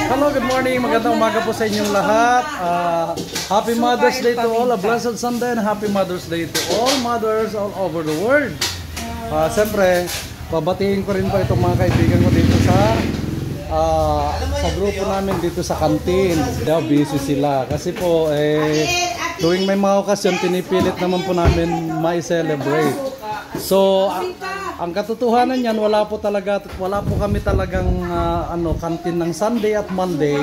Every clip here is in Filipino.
Hello, good morning. Magandang umaga po sa inyong lahat. Happy Mother's Day to all. A blessed Sunday and Happy Mother's Day to all mothers all over the world. Siyempre, babatiin ko rin po itong mga kaibigan ko dito sa grupo namin dito sa kantin. Busy sila kasi po tuwing may mga okasyon pinipilit naman po namin ma-celebrate. So ang katotohanan niyan, wala po kami talagang kantin ng Sunday at Monday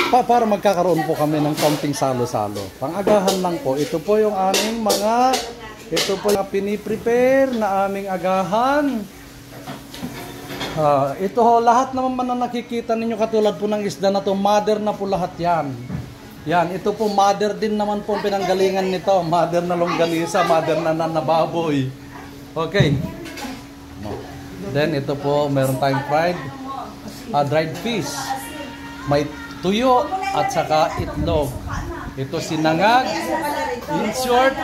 para magkakaroon po kami ng kaunting salo-salo. Pang-agahan lang po. Ito po yung piniprepare na aming agahan. Ito ho, lahat naman na nakikita ninyo katulad po ng isda na to, mother na po lahat yan. Yan, ito po mother din naman po pinanggalingan nito. Mother na longganisa, mother na baboy. Okay. Then ito po, meron tayong dried fish. May tuyo at saka itlog. Ito sinangag. In short,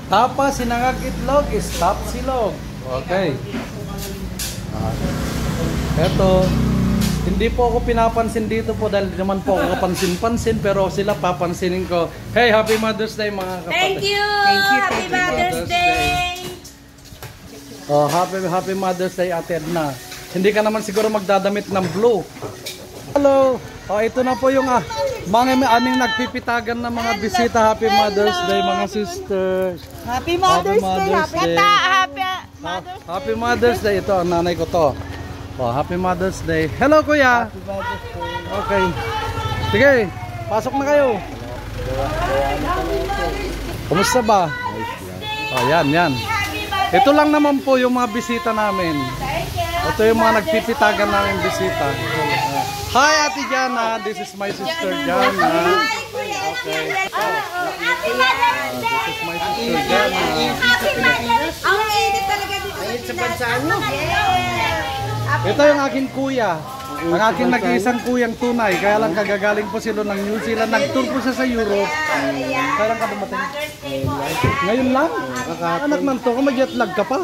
tapa, sinangag, itlog is tap silog. Okay. Ito, hindi po ako pinapansin dito po dahil naman po ako kapansin-pansin, pero sila papansinin ko. Hey, Happy Mother's Day mga kapatid. Thank you! Happy Mother's Day! Oh, happy Mother's Day, Ate Edna. Hindi ka naman siguro magdadamit ng blue. Hello! Oh, ito na po yung mga aming nagpipitagan na mga bisita. Happy Mother's Day, mga sisters. Happy Mother's Day! Happy Mother's Day. Ito, ang nanay ko to. Oh, Happy Mother's Day. Hello, kuya! Happy Mother's Day. Okay. Sige, pasok na kayo. Kumusta ba? Oh, yan. Ito lang naman po yung mga bisita namin. Ito yung mga nagpipitagan namin bisita. Hi, Ate Jana. This is my sister Jana. Okay. Happy Mother's Day! This is my sister Jana. Happy Mother's Day! Ang init talaga dito sa bansa nyo. Ito yung aking kuya. Ang aking nag-iisang kuyang tunay. Kaya lang kagagaling po sila ng New Zealand. Nag-tour po siya sa Europe. Kaya lang ka dumating? Ngayon lang? Anak ng to, mag-jet lag ka pa.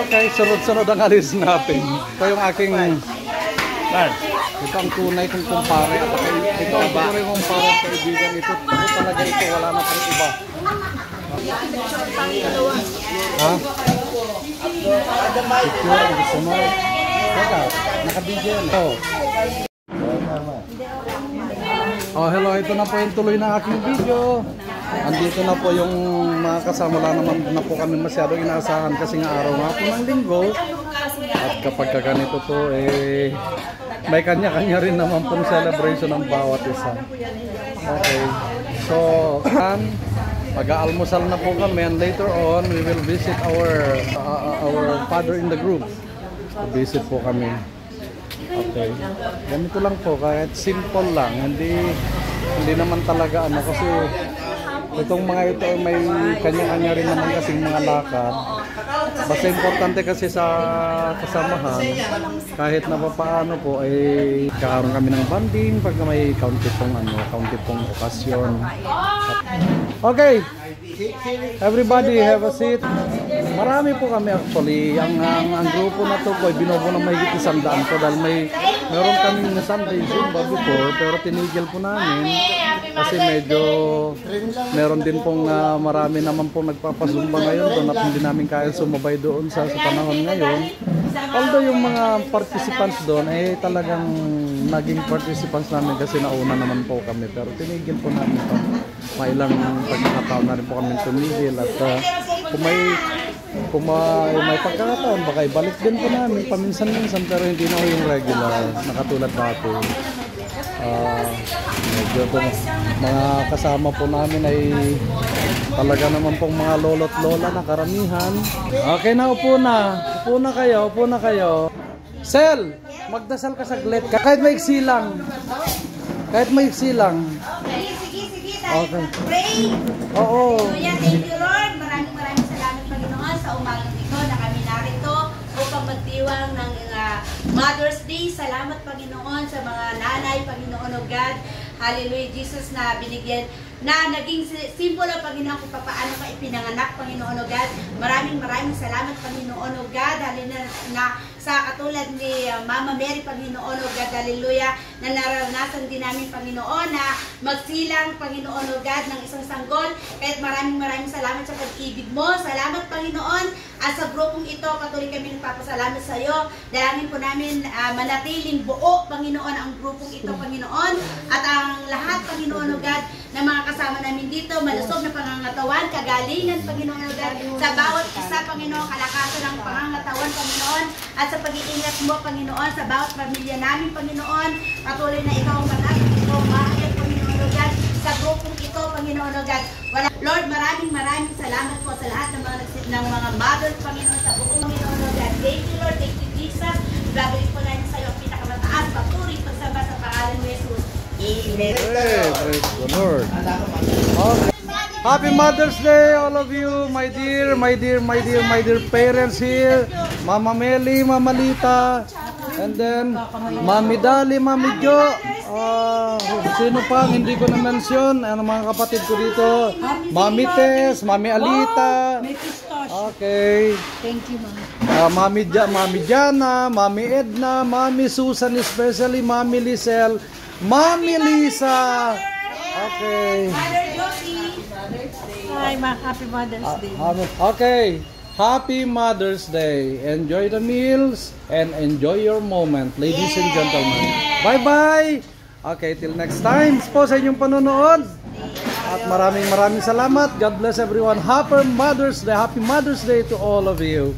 Okay, sunod-sunod ang alis natin. Ito yung aking... Ito ang tunay kong kumpare. Ito ang tunay kong kumpare at kaibigan. Ito talaga ito. Wala na pang iba. Ha? Secure, gusto mo. Teka, naka-video yan. Oh, hello. Ito na po yung tuloy na aking video. Andito na po yung mga kasama. Wala naman na po kami masyadong inaasahan kasi nga araw nga po ng linggo. At kapag ganito po, may kanya-kanya rin naman pong celebration ng bawat isa. Okay. So, mag-aalmusal na po kami and later on we will visit our father in the group. Visit po kami. Okay. Ganito lang po, kahit simple lang. Hindi naman talaga kasi itong mga ito may kanya-kanya rin naman kasing mga lakad. Basta importante kasi sa kasamahan, kahit na paano po kakaroon kami ng bonding pag may kaunti pong okasyon. Okay. Everybody have a seat. Marami po kami actually. Ang grupo na to po ay binubuo ng mahigit 100 po dahil meron kaming na Sunday Zumba before pero tinigil po namin kasi medyo meron din pong marami naman po nagpapazumba ngayon doon at hindi namin kaya sumabay doon sa panahon ngayon. Although yung mga participants doon talagang naging participants namin kasi nauna naman po kami pero tinigil po namin po. Mailang pagkakataon na rin po kami tumigil at kung may pagkakataon baka ibalik din po namin paminsan-minsan pero hindi na yung regular na katulad dati. Medyo mga kasama po namin ay talaga naman pong mga lolo't lola na karamihan. Okay na, upo na kayo. Sel, magdasal ka saglit kahit maiksi lang. Okay. Pray! Oo. Thank you Lord. Maraming salamat Panginoon sa umagang ito na kami narito upang magdiwang ng Mother's Day. Salamat Panginoon sa mga nanay, Panginoon o God. Hallelujah, Jesus, na binigyan, na naging simple ang Panginoon kung paano ka ipinanganak, Panginoon o God. Maraming salamat, Panginoon o God. Hallelujah, na sa katulad ni Mama Mary, Panginoon, O God, hallelujah, na naranasan din namin, Panginoon, na magsilang, Panginoon, O God, ng isang sanggol. Kahit maraming salamat sa pag-ibig mo. Salamat, Panginoon, at sa grupong ito, patuloy kami nagpapasalamat sa iyo. Dalangin po namin manatiling buo, Panginoon, ang grupong ito, Panginoon, at ang lahat, Panginoon, O God, na mga kasama namin dito, malusog na pangangatawan, kagalingan, Panginoon, O God, sa bawat isa, Panginoon, kalakasan ng pangangatawan, Panginoon, at sa pag-iingat mo, Panginoon, sa bawat pamilya namin, Panginoon, patuloy na ikaw ang manak, ikaw ang mahal, Panginoon, O God, sa grupong ito, Panginoon, O God. Lord, maraming salamat po sa lahat ng mga mothers, Panginoon, sa buong Panginoon, O God. Thank you, Lord, thank you, Jesus. Gagawin po namin sa iyo ang pinakamataas, papuri, pagsamba sa pangalan ni Jesus. Amen. Hey, praise the Lord. Okay. Happy Mother's Day, all of you, my dear parents here. Mama Meli, Mama Lita, and then Mami Dali, Mami Jo. Sino pa hindi ko na-mention? Ano mga kapatid ko dito? Mami Tess, Mami Alita. Okay. Thank you, Ma'am. Mami Jana, Mami Edna, Mami Susan, especially Mami Lisel, Mami Lisa. Okay. Mother Josie. Hi, Ma. Happy Mother's Day. Okay. Happy Mother's Day. Enjoy the meals and enjoy your moment, ladies and gentlemen. Bye-bye. Okay, till next time po sa inyong panonood. At maraming salamat. God bless everyone. Happy Mother's Day. Happy Mother's Day to all of you.